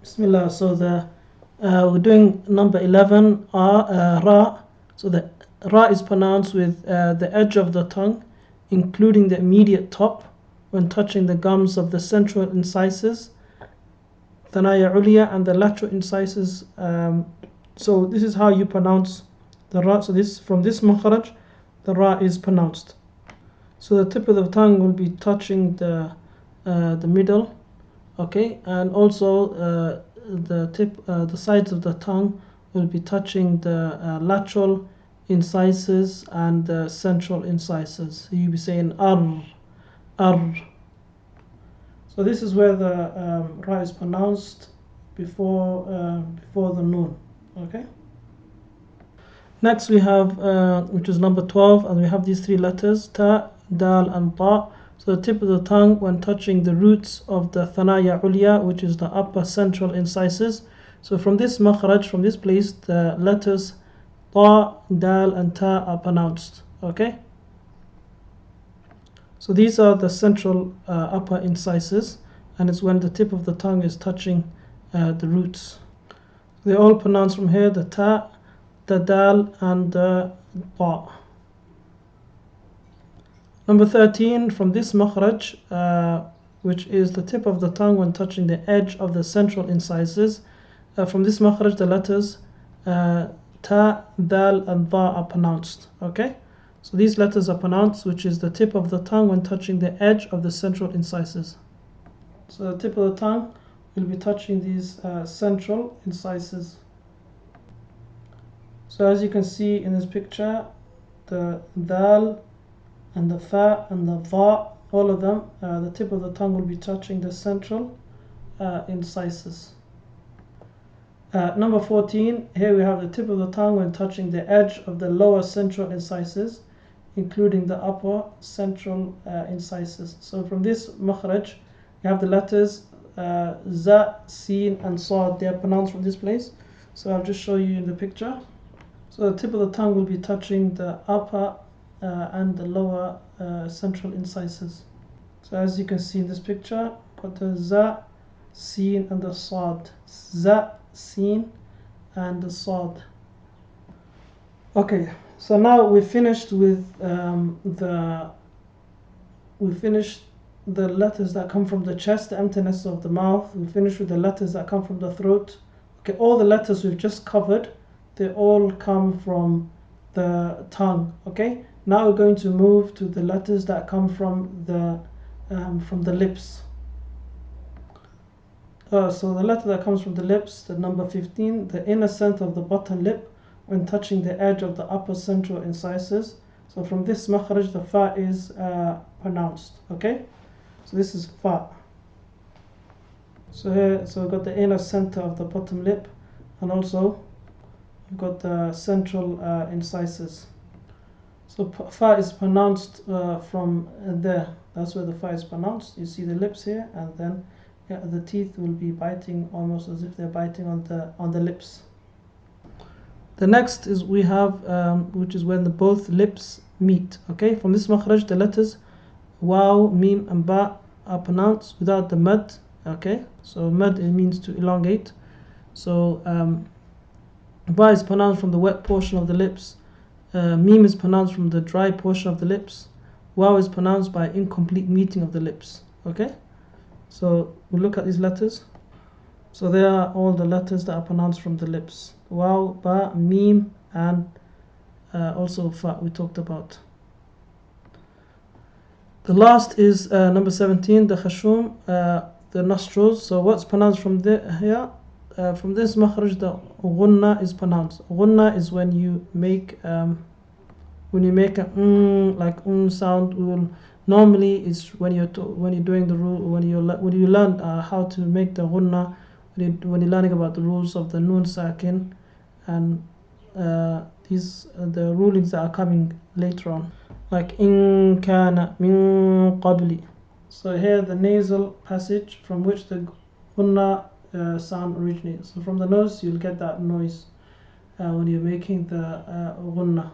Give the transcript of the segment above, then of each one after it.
Bismillah. So we're doing number 11, Ra. So the Ra is pronounced with the edge of the tongue, including the immediate top, when touching the gums of the central incisors, Thanaya Uliya, and the lateral incisors. So this is how you pronounce the Ra. So from this makhraj, the Ra is pronounced. So the tip of the tongue will be touching the middle, okay, and also the sides of the tongue will be touching the lateral incisors and the central incisors. So you'll be saying ar. So this is where the ra is pronounced before the noon. Okay. Next we have which is number 12, and we have these three letters, ta, dal, and ta. So the tip of the tongue when touching the roots of the thanaya ulya, which is the upper central incisors. So from this makhraj, from this place, the letters ta, dal, and ta are pronounced. Okay. So these are the central upper incisors, and it's when the tip of the tongue is touching the roots. They're all pronounced from here, the ta, the dal, and the ta. Number 13, from this makhraj, which is the tip of the tongue when touching the edge of the central incisors. From this makhraj, the letters ta, dal, and dha are pronounced. Okay, so these letters are pronounced, which is the tip of the tongue when touching the edge of the central incisors. So the tip of the tongue will be touching these central incisors. So as you can see in this picture, the dal and the fa and the dha, all of them, the tip of the tongue will be touching the central incisors. Number 14, here we have the tip of the tongue when touching the edge of the lower central incisors, including the upper central incisors. So from this makhraj, you have the letters za, sin, and sad. They are pronounced from this place. So I'll just show you in the picture. So the tip of the tongue will be touching the upper and the lower central incisors. So as you can see in this picture, got the za, sin, and the sad. Za, sin, and the sad. Okay, so now we finished with the letters that come from the chest, the emptiness of the mouth. We finished with the letters that come from the throat. Okay, all the letters we've just covered, they all come from the tongue. Okay, now we're going to move to the letters that come from the lips. So the letter that comes from the lips, the number 15, the inner center of the bottom lip when touching the edge of the upper central incisors. So from this makhraj, the fa is pronounced. Okay, so this is fa. So here, so we've got the inner center of the bottom lip, and also we've got the central incisors. So fa is pronounced from there. That's where the fa is pronounced. You see the lips here, and then the teeth will be biting almost as if they're biting on the lips. The next is we have which is when both lips meet. Okay, from this makhraj, the letters waw, mim, and ba are pronounced without the mad. Okay, so mad, it means to elongate. So ba is pronounced from the wet portion of the lips. Mim is pronounced from the dry portion of the lips. Waw is pronounced by incomplete meeting of the lips. Okay, so we look at these letters. So they are all the letters that are pronounced from the lips. Waw, ba, mim, and also fa we talked about. The last is number 17, the khashum, the nostrils. So what's pronounced from here? From this makhraj, the ghunna is pronounced. Ghunna is when you make a like sound. Normally it's when you're doing the rule, when you learn how to make the ghunna, when you're learning about the rules of the noon sakin, and these the rulings that are coming later on, like in kana min qabli. So here the nasal passage from which the ghunna sound originates. So from the nose you'll get that noise when you're making the ghunna.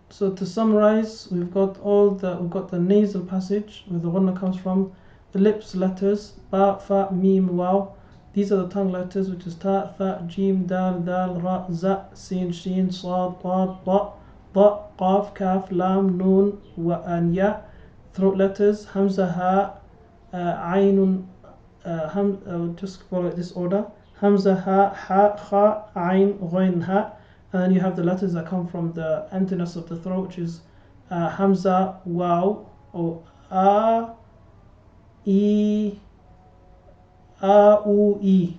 So to summarize, we've got the nasal passage where the ghunna comes from, the lips letters, ba, fa, mim, waw. These are the tongue letters, which is ta, tha, jim, dal, dal, ra, za, sin, shin, sad, tad, ta, da, qaf, kaf, lam, noon, wa, and ya. Throat letters, hamza, ha, ainun, just follow this order. Hamza, ha, kha, ain, ghain, ha. And then you have the letters that come from the emptiness of the throat, which is hamza, waw, or a, e, a, u, e.